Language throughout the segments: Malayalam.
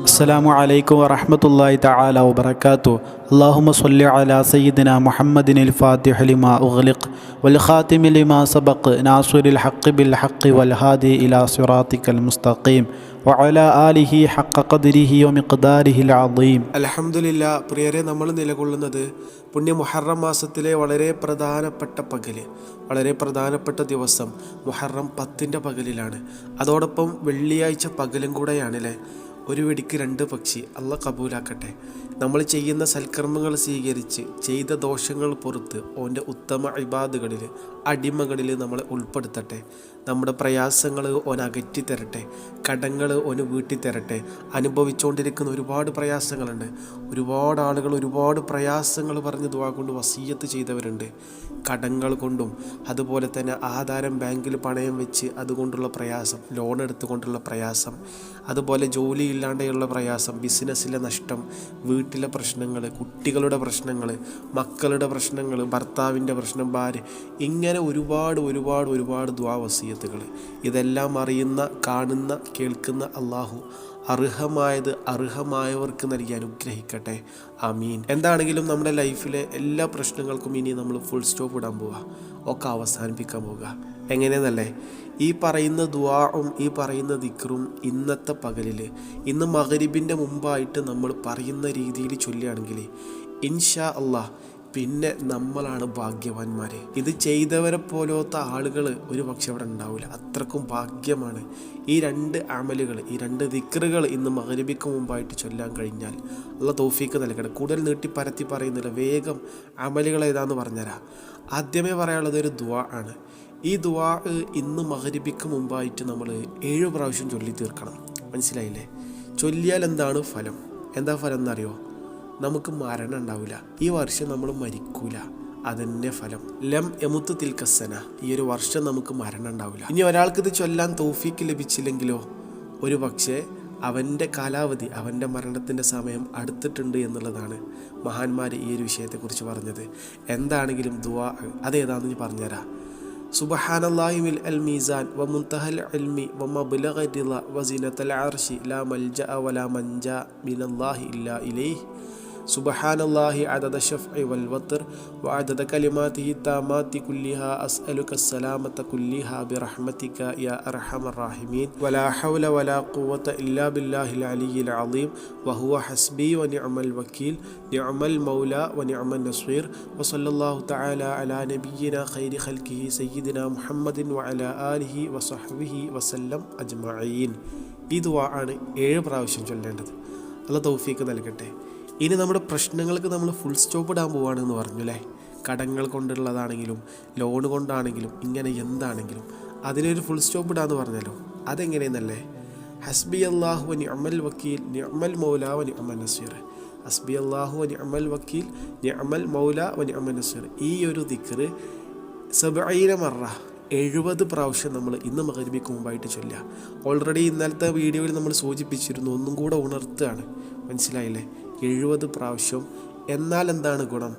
അസ്സലാമു അലൈക്കും വറഹ്മത്തുള്ളാഹി തആല വബറകാതുഹു. അല്ലാഹുമ്മ സ്വല്ലി അലാ സയ്യിദിനാ മുഹമ്മദിനിൽ ഫാത്തിഹി ലിമാ ഉഗ്ലിഖ് വൽ ഖാതിമി ലിമാ സബഖ് നാസിറിൽ ഹഖ് ബിൽ ഹഖ് വൽ ഹാദി ഇലാ സിറാത്തിക്കൽ മുസ്തഖീം വഅലാ ആലിഹി ഹഖ ഖദ്രിഹി വമിഖ്ദാരിഹിൽ അദീം. അൽഹംദുലില്ലാ. പ്രിയരെ, നമ്മൾ നിലകൊള്ളുന്നത് പുണ്യ മുഹറം മാസത്തിലെ വളരെ പ്രധാനപ്പെട്ട പകല്, വളരെ പ്രധാനപ്പെട്ട ദിവസം മുഹറം 10 പകലിലാണ്. അതോടൊപ്പം വെള്ളിയാഴ്ച പകലും കൂടെയാണല്ലേ. ഒരു വെടിക്ക് 2 പക്ഷി. അള്ളാഹ് കബൂലാക്കട്ടെ. നമ്മൾ ചെയ്യുന്ന സൽക്കർമ്മങ്ങൾ സ്വീകരിച്ച് ചെയ്ത ദോഷങ്ങൾ പുറത്ത് ഓൻ്റെ ഉത്തമ ഇബാദുകളിൽ, അടിമകളിൽ നമ്മളെ ഉൾപ്പെടുത്തട്ടെ. നമ്മുടെ പ്രയാസങ്ങൾ ഓൻ അകറ്റി തരട്ടെ, കടങ്ങൾ ഓന് വീട്ടി തരട്ടെ. അനുഭവിച്ചുകൊണ്ടിരിക്കുന്ന ഒരുപാട് പ്രയാസങ്ങളുണ്ട്. ഒരുപാട് ആളുകൾ ഒരുപാട് പ്രയാസങ്ങൾ പറഞ്ഞ് ദുആ കൊണ്ട് വസിയ്യത്ത് ചെയ്തവരുണ്ട്. കടങ്ങൾ കൊണ്ടും അതുപോലെ തന്നെ ആധാരം ബാങ്കിൽ പണയം വെച്ച് അതുകൊണ്ടുള്ള പ്രയാസം, ലോൺ എടുത്തുകൊണ്ടുള്ള പ്രയാസം, അതുപോലെ ജോലി ഇല്ലാണ്ടെയുള്ള പ്രയാസം, ബിസിനസ്സിലെ നഷ്ടം, വീട്ടിലെ പ്രശ്നങ്ങൾ, കുട്ടികളുടെ പ്രശ്നങ്ങൾ, മക്കളുടെ പ്രശ്നങ്ങൾ, ഭർത്താവിൻ്റെ പ്രശ്നം, ഭാര്യ, ഇങ്ങനെ ഒരുപാട് ദുആ വസിയ്യത്തുകൾ. ഇതെല്ലാം അറിയുന്ന, കാണുന്ന, കേൾക്കുന്ന അള്ളാഹു അർഹമായവർക്ക് നൽകി അനുഗ്രഹിക്കട്ടെ. ആമീൻ. എന്താണെങ്കിലും നമ്മുടെ ലൈഫിലെ എല്ലാ പ്രശ്നങ്ങൾക്കും ഇനി നമ്മൾ ഫുൾ സ്റ്റോപ്പ് ഇടാൻ പോവുക, ഒക്കെ അവസാനിപ്പിക്കാൻ പോവുക. എങ്ങനെയെന്നല്ലേ, ഈ പറയുന്ന ദുആഉം ഈ പറയുന്ന ദിക്റും ഇന്നത്തെ പകലിൽ, ഇന്ന് മഗ്‌രിബിൻ്റെ മുമ്പായിട്ട് നമ്മൾ പറയുന്ന രീതിയിൽ ചൊല്ലുകയാണെങ്കിൽ ഇൻഷാ അല്ലാഹ് പിന്നെ നമ്മളാണ് ഭാഗ്യവാന്മാർ. ഇത് ചെയ്തവരെ പോലത്തെ ആളുകൾ ഒരു പക്ഷെ അവിടെ ഉണ്ടാവില്ല. അത്രക്കും ഭാഗ്യമാണ്. ഈ 2 അമലുകൾ, ഈ 2 ദിക്റുകൾ ഇന്ന് മഗ്‌രിബിക്ക് മുമ്പായിട്ട് ചൊല്ലാൻ കഴിഞ്ഞാൽ അള്ളാഹ് തൗഫീക്ക് നൽകട്ടെ. കൂടുതൽ നീട്ടി പരത്തി പറയുന്നില്ല, വേഗം അമലുകൾ ഏതാന്ന് പറഞ്ഞുതരാം. ആദ്യമേ പറയാനുള്ളത് ഒരു ദുആ ആണ്. ഈ ദുആ ഇന്ന് മഗ്‌രിബിക്ക് മുമ്പായിട്ട് നമ്മൾ 7 പ്രാവശ്യം ചൊല്ലി തീർക്കണം. മനസ്സിലായില്ലേ? ചൊല്ലിയാൽ എന്താണ് ഫലം? എന്താ ഫലം എന്നറിയോ? നമുക്ക് മരണം ഉണ്ടാവില്ല. ഈ വർഷം നമ്മൾ മരിക്കൂല. അതന്നെ ഫലം. ലം യമുത്ത് തിൽക്കസന. ഈ ഒരു വർഷം നമുക്ക് മരണം ഉണ്ടാവില്ല. ഇനി ഒരാൾക്ക് ഇത് ചൊല്ലാൻ തൗഫീക്ക് ലഭിച്ചില്ലെങ്കിലോ, ഒരു പക്ഷേ അവൻ്റെ കാലാവധി, അവൻ്റെ മരണത്തിൻ്റെ സമയം അടുത്തിട്ടുണ്ട് എന്നുള്ളതാണ് മഹാന്മാർ ഈ ഒരു വിഷയത്തെക്കുറിച്ച് പറഞ്ഞത്. എന്താണെങ്കിലും ദുആ അതേതാണെന്ന് പറഞ്ഞുതരാം. സുബ്ഹാനല്ലാഹി മിൽ അൽ മീസാൻ വ മുൻതഹൽ ഇൽമി വ മബ്ലഗ റിള വ സിനത്തൽ അർശി ലാ മൽജഅ വലാ മൻജാ മിനല്ലാഹി ഇല്ലാ ഇലൈഹി. സുബ്ഹാനല്ലാഹി അദദ ശഫ്ഇ വൽ വത്ർ വ അദദ കലിമാതിഹി താമാതി കുല്ലിഹാ അസ്അലുക അസ്സലാമത കുല്ലിഹാ ബിറഹ്മതിക യാ അർഹമർ റഹീമീൻ വലാ ഹൗല വലാ ഖുവത ഇല്ലാ ബില്ലാഹിൽ അലിയ്യിൽ അളീം വഹുവ ഹസ്ബി വ നിഅമൽ വക്കീൽ നിഅമൽ മൗലാ വ നിഅമൻ നസ്വീർ വസല്ലല്ലാഹു തആല അലാ നബിയ്യിനാ ഖൈരി ഖൽഖിഹി സയ്യിദിനാ മുഹമ്മദിൻ വ അലാ ആലിഹി വസഹ്ബിഹി വസല്ലം അജ്മഈൻ. ഈ ദുആ ആണ് 7 പ്രാവശ്യം ചൊല്ലേണ്ടത്. അല്ലാഹ് തൗഫീക്ക് നൽകട്ടെ. ഇനി നമ്മുടെ പ്രശ്നങ്ങൾക്ക് നമ്മൾ ഫുൾ സ്റ്റോപ്പ് ഇടാൻ പോവുകയാണെന്ന് പറഞ്ഞു അല്ലേ. കടങ്ങൾ കൊണ്ടുള്ളതാണെങ്കിലും ലോൺ കൊണ്ടാണെങ്കിലും ഇങ്ങനെ എന്താണെങ്കിലും അതിനൊരു ഫുൾ സ്റ്റോപ്പ് ഇടാന്ന് പറഞ്ഞല്ലോ. അതെങ്ങനെയെന്നല്ലേ? ഹസ്ബി അല്ലാഹു വ നിഅമൽ വക്കീൽ നിഅമൽ മൗലാ വ നിഅമൻ നസീർ. ഹസ്ബി അല്ലാഹു വ നിഅമൽ വക്കീൽ നിഅമൽ മൗലാ വ നിഅമൻ നസീർ. ഈ ഒരു ദിക്ർ 70 മറ 70 പ്രാവശ്യം നമ്മൾ ഇന്ന് മഗ്‌രിബിക്ക് മുമ്പായിട്ട് ചൊല്ലുക. ഓൾറെഡി ഇന്നലത്തെ വീഡിയോയിൽ നമ്മൾ സൂചിപ്പിച്ചിരുന്നു, ഒന്നും കൂടെ ഉണർത്തുകയാണ്. മനസ്സിലായില്ലേ? 70 പ്രാവശ്യം. എന്നാൽ എന്താണ് ഗുണം?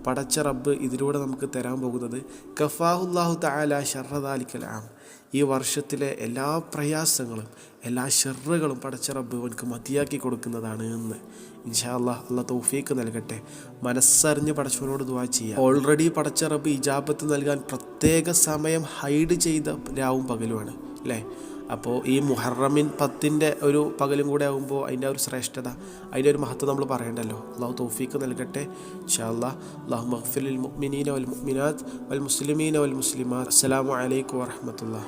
പടച്ച റബ്ബ് ഇതിലൂടെ നമുക്ക് തരാൻ പോകുന്നത് കഫാഹുല്ലാഹു തആല ശർറ ദാലിക്കൽ ആം. ഈ വർഷത്തിലെ എല്ലാ പ്രയാസങ്ങളും എല്ലാ ഷർറുകളും പടച്ച റബ്ബ് അവനക്ക് മതിയാക്കി കൊടുക്കുന്നതാണ് എന്ന്. ഇൻഷാ അല്ലാഹ് അല്ലാഹ് തൗഫീക്ക് നൽകട്ടെ. മനസ്സറിഞ്ഞ് പടച്ചവനോട് ദുആ ചെയ്യുക. ഓൾറെഡി പടച്ച റബ്ബ് ഇജാബത്ത് നൽകാൻ പ്രത്യേക സമയം ഹൈഡ് ചെയ്ത രാവും പകലുമാണ് അല്ലേ. അപ്പോൾ ഈ മുഹറമിൻ 10 ഒരു പകലും കൂടെ ആകുമ്പോൾ അതിൻ്റെ ഒരു ശ്രേഷ്ഠത, അതിൻ്റെ ഒരു മഹത്വം നമ്മൾ പറയണ്ടല്ലോ. അല്ലാഹു തൗഫീക്ക് നൽകട്ടെ. ഇൻഷാ അല്ലാഹ്. അല്ലാഹുമ്മ ഗ്ഫിർ ലിൽ മുഅ്മിനീന വൽ മുഅ്മിനാത്ത് വൽ മുസ്ലിമീന വൽ മുസ്ലിമാത്ത്. അസ്സലാമു അലൈക്കും വറഹ്മത്തുള്ളാഹി.